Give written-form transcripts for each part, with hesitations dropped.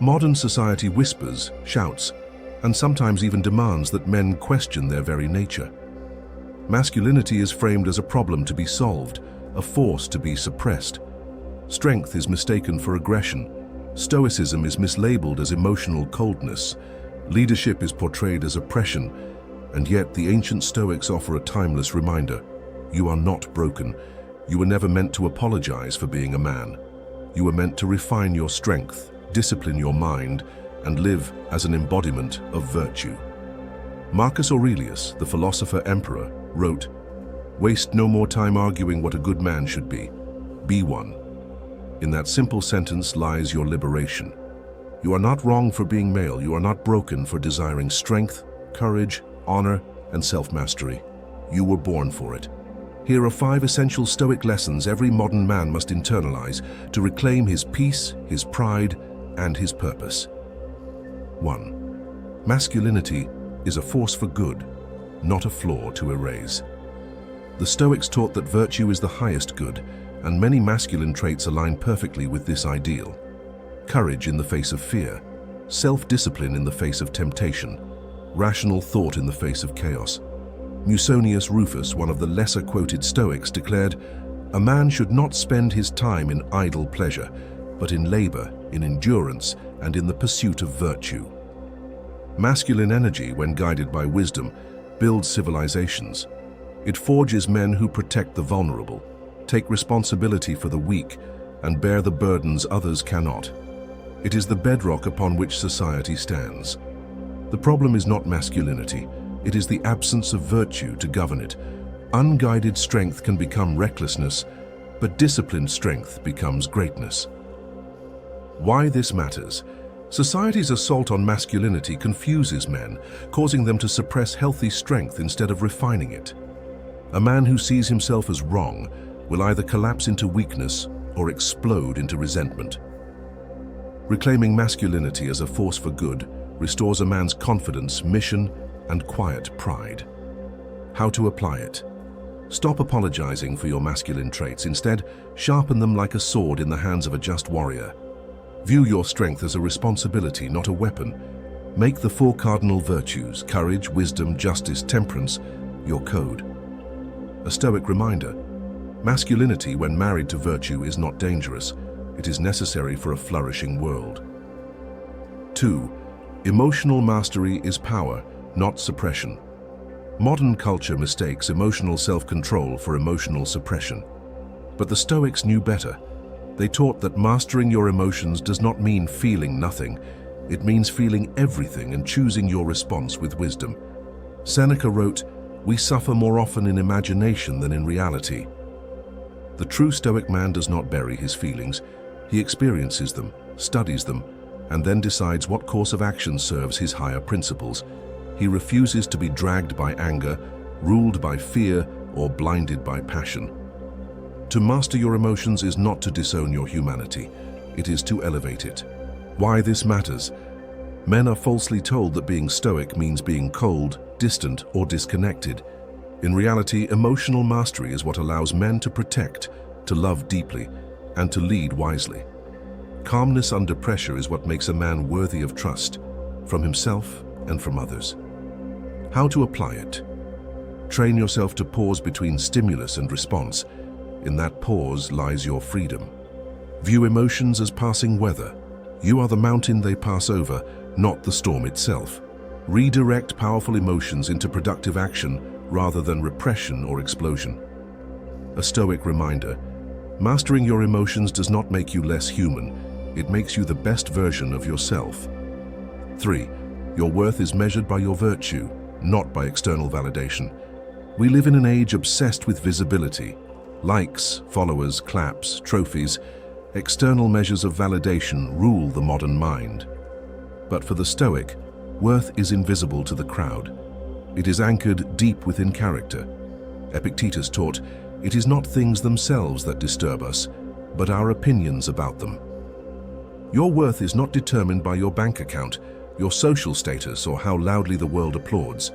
Modern society whispers, shouts, and sometimes even demands that men question their very nature. Masculinity is framed as a problem to be solved, a force to be suppressed. Strength is mistaken for aggression. Stoicism is mislabeled as emotional coldness. Leadership is portrayed as oppression, and yet the ancient Stoics offer a timeless reminder. You are not broken. You were never meant to apologize for being a man. You were meant to refine your strength, discipline your mind, and live as an embodiment of virtue. Marcus Aurelius, the philosopher-emperor, wrote, "Waste no more time arguing what a good man should be. Be one." In that simple sentence lies your liberation. You are not wrong for being male. You are not broken for desiring strength, courage, honor, and self-mastery. You were born for it. Here are 5 essential Stoic lessons every modern man must internalize to reclaim his peace, his pride, and his purpose. 1. Masculinity is a force for good, not a flaw to erase. The Stoics taught that virtue is the highest good, and many masculine traits align perfectly with this ideal. Courage in the face of fear, self-discipline in the face of temptation, rational thought in the face of chaos. Musonius Rufus, one of the lesser-quoted Stoics, declared, "A man should not spend his time in idle pleasure, but in labor, in endurance, and in the pursuit of virtue." Masculine energy, when guided by wisdom, builds civilizations. It forges men who protect the vulnerable, take responsibility for the weak, and bear the burdens others cannot. It is the bedrock upon which society stands. The problem is not masculinity, it is the absence of virtue to govern it. Unguided strength can become recklessness, but disciplined strength becomes greatness. Why this matters? Society's assault on masculinity confuses men, causing them to suppress healthy strength instead of refining it. A man who sees himself as wrong will either collapse into weakness or explode into resentment. Reclaiming masculinity as a force for good restores a man's confidence, mission, and quiet pride. How to apply it? Stop apologizing for your masculine traits. Instead, sharpen them like a sword in the hands of a just warrior. View your strength as a responsibility, not a weapon. Make the 4 cardinal virtues, courage, wisdom, justice, temperance, your code. A Stoic reminder: masculinity, when married to virtue, is not dangerous. It is necessary for a flourishing world. 2. Emotional mastery is power, not suppression. Modern culture mistakes emotional self-control for emotional suppression. But the Stoics knew better. They taught that mastering your emotions does not mean feeling nothing. It means feeling everything and choosing your response with wisdom. Seneca wrote, "We suffer more often in imagination than in reality." The true Stoic man does not bury his feelings. He experiences them, studies them, and then decides what course of action serves his higher principles. He refuses to be dragged by anger, ruled by fear, or blinded by passion. To master your emotions is not to disown your humanity. It is to elevate it. Why this matters? Men are falsely told that being Stoic means being cold, distant, or disconnected. In reality, emotional mastery is what allows men to protect, to love deeply, and to lead wisely. Calmness under pressure is what makes a man worthy of trust, from himself and from others. How to apply it? Train yourself to pause between stimulus and response. In that pause lies your freedom. View emotions as passing weather. You are the mountain they pass over, not the storm itself. Redirect powerful emotions into productive action rather than repression or explosion. A Stoic reminder: mastering your emotions does not make you less human. It makes you the best version of yourself. 3. Your worth is measured by your virtue, not by external validation. We live in an age obsessed with visibility. Likes, followers, claps, trophies, external measures of validation rule the modern mind. But for the Stoic, worth is invisible to the crowd. It is anchored deep within character. Epictetus taught, "It is not things themselves that disturb us, but our opinions about them." Your worth is not determined by your bank account, your social status, or how loudly the world applauds.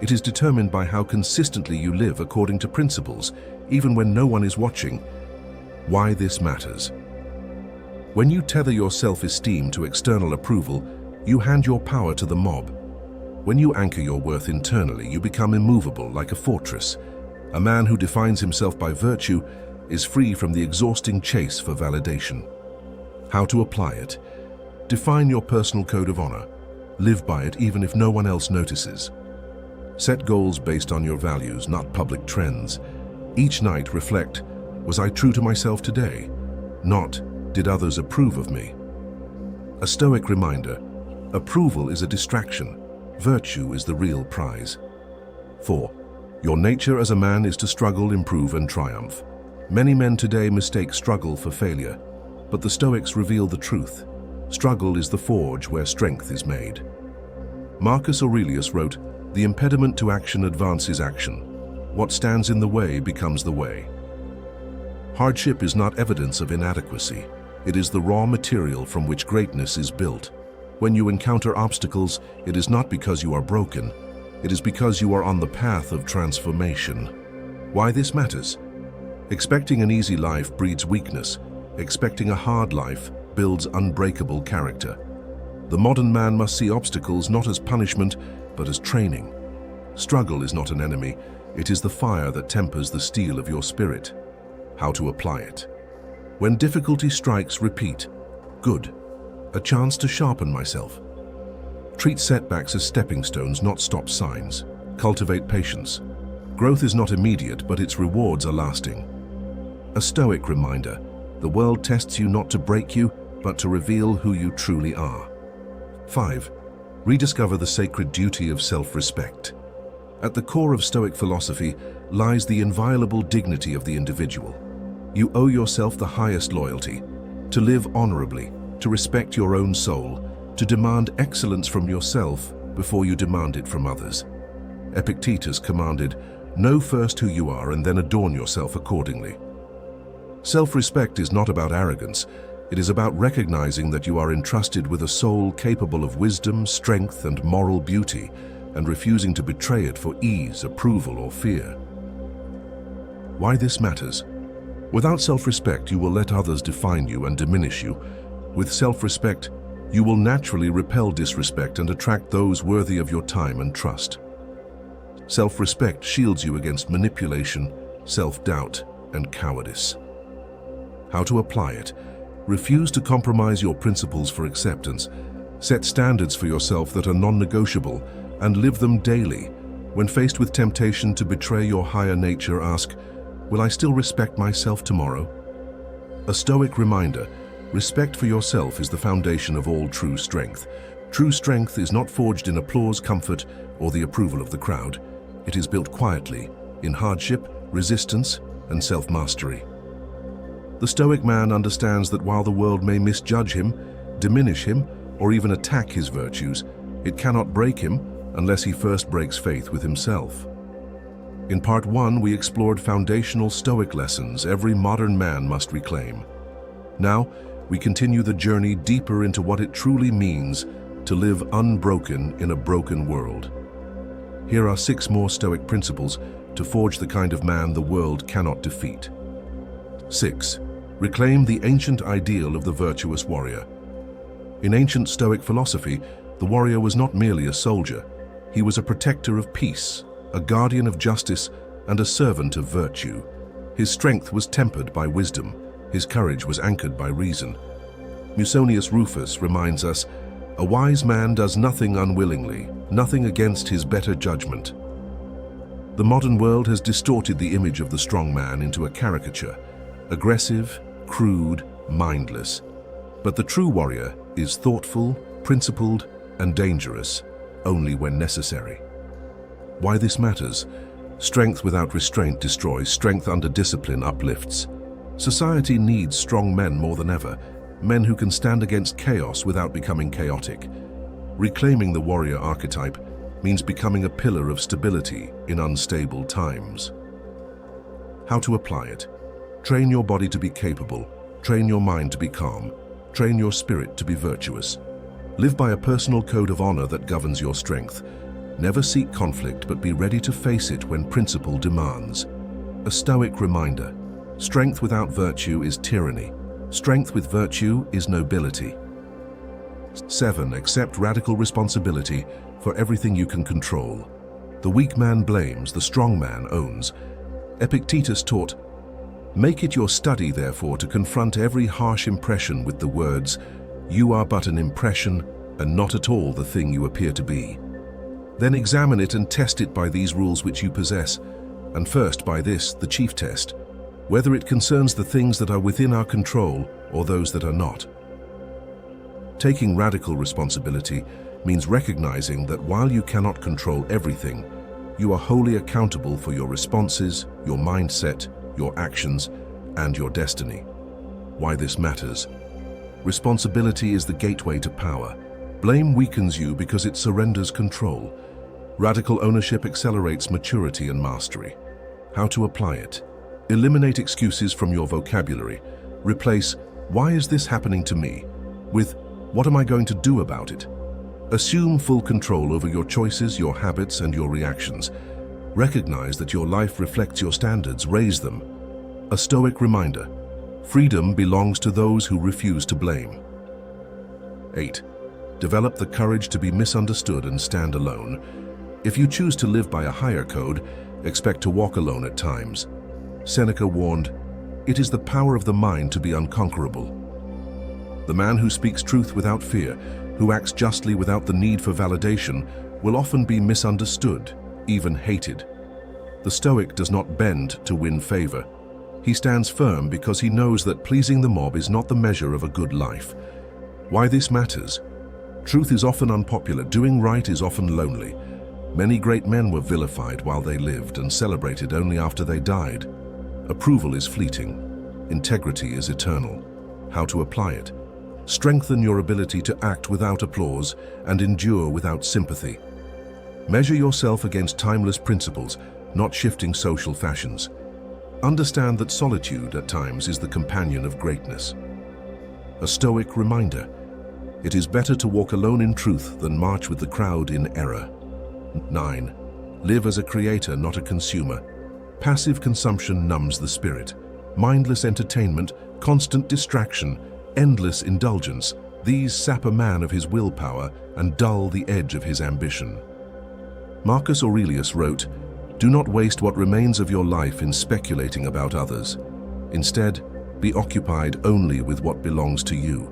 It is determined by how consistently you live according to principles, even when no one is watching. Why this matters? When you tether your self-esteem to external approval, you hand your power to the mob. When you anchor your worth internally, you become immovable like a fortress. A man who defines himself by virtue is free from the exhausting chase for validation. How to apply it? Define your personal code of honor. Live by it even if no one else notices. Set goals based on your values, not public trends. Each night reflect, was I true to myself today? Not, did others approve of me? A Stoic reminder, approval is a distraction. Virtue is the real prize. 4. Your nature as a man is to struggle, improve, and triumph. Many men today mistake struggle for failure, but the Stoics reveal the truth. Struggle is the forge where strength is made. Marcus Aurelius wrote, "The impediment to action advances action. What stands in the way becomes the way." Hardship is not evidence of inadequacy. It is the raw material from which greatness is built. When you encounter obstacles, it is not because you are broken. It is because you are on the path of transformation. Why this matters? Expecting an easy life breeds weakness. Expecting a hard life builds unbreakable character. The modern man must see obstacles not as punishment, but as training. Struggle is not an enemy. It is the fire that tempers the steel of your spirit. How to apply it? When difficulty strikes, repeat, "Good. A chance to sharpen myself." Treat setbacks as stepping stones, not stop signs. Cultivate patience. Growth is not immediate, but its rewards are lasting. A Stoic reminder, the world tests you not to break you, but to reveal who you truly are. 5. Rediscover the sacred duty of self-respect. At the core of Stoic philosophy lies the inviolable dignity of the individual. You owe yourself the highest loyalty, to live honorably, to respect your own soul, to demand excellence from yourself before you demand it from others. Epictetus commanded, "Know first who you are and then adorn yourself accordingly." Self-respect is not about arrogance. It is about recognizing that you are entrusted with a soul capable of wisdom, strength, and moral beauty, and refusing to betray it for ease, approval, or fear. Why this matters? Without self-respect, you will let others define you and diminish you. With self-respect, you will naturally repel disrespect and attract those worthy of your time and trust. Self-respect shields you against manipulation, self-doubt, and cowardice. How to apply it? Refuse to compromise your principles for acceptance. Set standards for yourself that are non-negotiable and live them daily. When faced with temptation to betray your higher nature, ask, "Will I still respect myself tomorrow?" A Stoic reminder, respect for yourself is the foundation of all true strength. True strength is not forged in applause, comfort, or the approval of the crowd. It is built quietly, in hardship, resistance, and self-mastery. The Stoic man understands that while the world may misjudge him, diminish him, or even attack his virtues, it cannot break him unless he first breaks faith with himself. In Part 1, we explored foundational Stoic lessons every modern man must reclaim. Now, we continue the journey deeper into what it truly means to live unbroken in a broken world. Here are 6 more Stoic principles to forge the kind of man the world cannot defeat. 6. Reclaim the ancient ideal of the virtuous warrior. In ancient Stoic philosophy, the warrior was not merely a soldier. He was a protector of peace, a guardian of justice, and a servant of virtue. His strength was tempered by wisdom. His courage was anchored by reason. Musonius Rufus reminds us, "A wise man does nothing unwillingly, nothing against his better judgment." The modern world has distorted the image of the strong man into a caricature, aggressive, crude, mindless. But the true warrior is thoughtful, principled, and dangerous, only when necessary. Why this matters? Strength without restraint destroys, strength under discipline uplifts. Society needs strong men more than ever, men who can stand against chaos without becoming chaotic. Reclaiming the warrior archetype means becoming a pillar of stability in unstable times. How to apply it? Train your body to be capable, train your mind to be calm, train your spirit to be virtuous. Live by a personal code of honor that governs your strength. Never seek conflict, but be ready to face it when principle demands. A Stoic reminder, strength without virtue is tyranny. Strength with virtue is nobility. 7. Accept radical responsibility for everything you can control. The weak man blames, the strong man owns. Epictetus taught, "Make it your study, therefore, to confront every harsh impression with the words, 'You are but an impression, and not at all the thing you appear to be.' Then examine it and test it by these rules which you possess, and first by this, the chief test, whether it concerns the things that are within our control or those that are not." Taking radical responsibility means recognizing that while you cannot control everything, you are wholly accountable for your responses, your mindset, your actions, and your destiny. Why this matters? Responsibility is the gateway to power. Blame weakens you because it surrenders control. Radical ownership accelerates maturity and mastery. How to apply it? Eliminate excuses from your vocabulary. Replace, "Why is this happening to me?" with, "What am I going to do about it?" Assume full control over your choices, your habits, and your reactions. Recognize that your life reflects your standards. Raise them. A Stoic reminder: freedom belongs to those who refuse to blame. 8. Develop the courage to be misunderstood and stand alone. If you choose to live by a higher code, expect to walk alone at times. Seneca warned, "It is the power of the mind to be unconquerable." The man who speaks truth without fear, who acts justly without the need for validation, will often be misunderstood, even hated. The Stoic does not bend to win favor. He stands firm because he knows that pleasing the mob is not the measure of a good life. Why this matters? Truth is often unpopular. Doing right is often lonely. Many great men were vilified while they lived and celebrated only after they died. Approval is fleeting. Integrity is eternal. How to apply it? Strengthen your ability to act without applause and endure without sympathy. Measure yourself against timeless principles, not shifting social fashions. Understand that solitude at times is the companion of greatness. A Stoic reminder: it is better to walk alone in truth than march with the crowd in error. 9. Live as a creator, not a consumer. Passive consumption numbs the spirit. Mindless entertainment, constant distraction, endless indulgence, these sap a man of his willpower and dull the edge of his ambition. Marcus Aurelius wrote, "Do not waste what remains of your life in speculating about others. Instead, be occupied only with what belongs to you."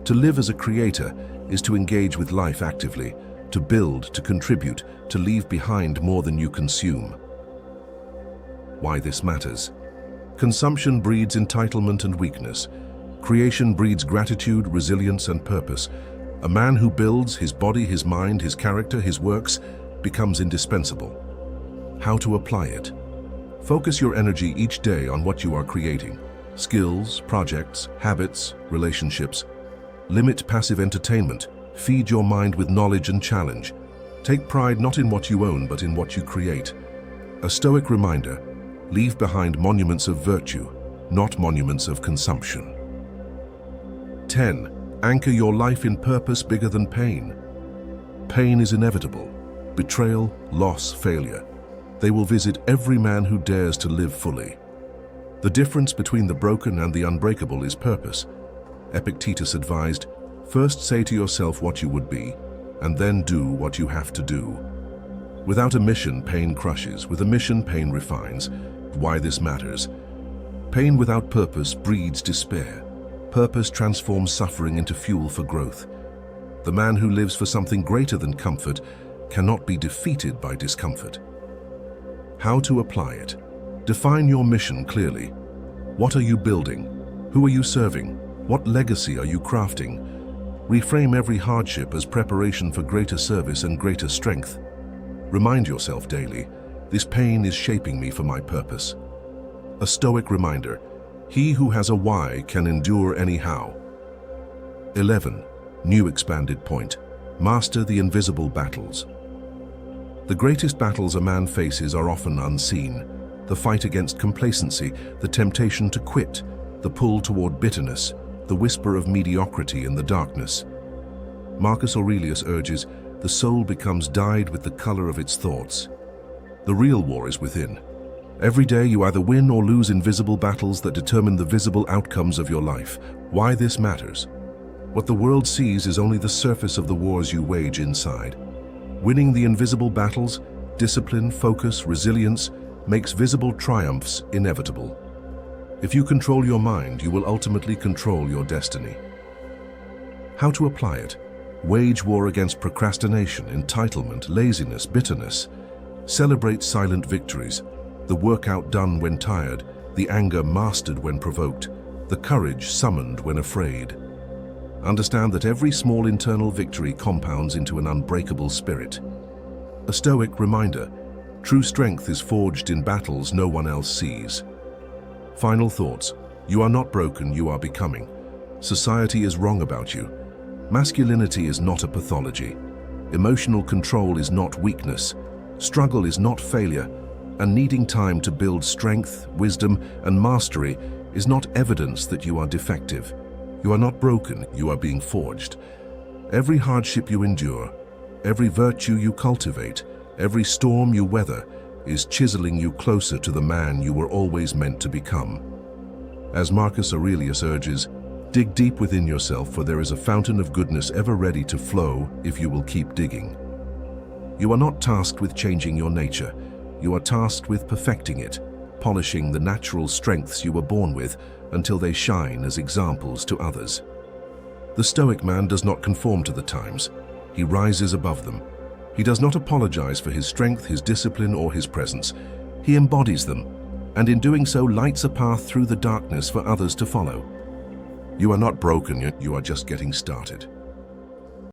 To live as a creator is to engage with life actively, to build, to contribute, to leave behind more than you consume. Why this matters? Consumption breeds entitlement and weakness. Creation breeds gratitude, resilience, and purpose. A man who builds his body, his mind, his character, his works, becomes indispensable. How to apply it? Focus your energy each day on what you are creating. Skills, projects, habits, relationships. Limit passive entertainment. Feed your mind with knowledge and challenge. Take pride not in what you own, but in what you create. A Stoic reminder: leave behind monuments of virtue, not monuments of consumption. 10. Anchor your life in purpose bigger than pain. Pain is inevitable. Betrayal, loss, failure. They will visit every man who dares to live fully. The difference between the broken and the unbreakable is purpose. Epictetus advised, "First say to yourself what you would be, and then do what you have to do." Without a mission, pain crushes. With a mission, pain refines. Why this matters? Pain without purpose breeds despair. Purpose transforms suffering into fuel for growth. The man who lives for something greater than comfort cannot be defeated by discomfort. How to apply it? Define your mission clearly. What are you building? Who are you serving? What legacy are you crafting? Reframe every hardship as preparation for greater service and greater strength. Remind yourself daily, this pain is shaping me for my purpose. A Stoic reminder: he who has a why can endure anyhow. 11. New expanded point: master the invisible battles. The greatest battles a man faces are often unseen. The fight against complacency, the temptation to quit, the pull toward bitterness, the whisper of mediocrity in the darkness. Marcus Aurelius urges, the soul becomes dyed with the color of its thoughts. The real war is within. Every day you either win or lose invisible battles that determine the visible outcomes of your life. Why this matters? What the world sees is only the surface of the wars you wage inside. Winning the invisible battles, discipline, focus, resilience, makes visible triumphs inevitable. If you control your mind, you will ultimately control your destiny. How to apply it? Wage war against procrastination, entitlement, laziness, bitterness. Celebrate silent victories. The workout done when tired, the anger mastered when provoked, the courage summoned when afraid. Understand that every small internal victory compounds into an unbreakable spirit. A Stoic reminder: true strength is forged in battles no one else sees. Final thoughts. You are not broken, you are becoming. Society is wrong about you. Masculinity is not a pathology. Emotional control is not weakness. Struggle is not failure. And needing time to build strength, wisdom, and mastery is not evidence that you are defective. You are not broken, you are being forged. Every hardship you endure, every virtue you cultivate, every storm you weather is chiseling you closer to the man you were always meant to become. As Marcus Aurelius urges, dig deep within yourself, for there is a fountain of goodness ever ready to flow if you will keep digging. You are not tasked with changing your nature. You are tasked with perfecting it, polishing the natural strengths you were born with until they shine as examples to others. The Stoic man does not conform to the times. He rises above them. He does not apologize for his strength, his discipline, or his presence. He embodies them, and in doing so lights a path through the darkness for others to follow. You are not broken, yet you are just getting started.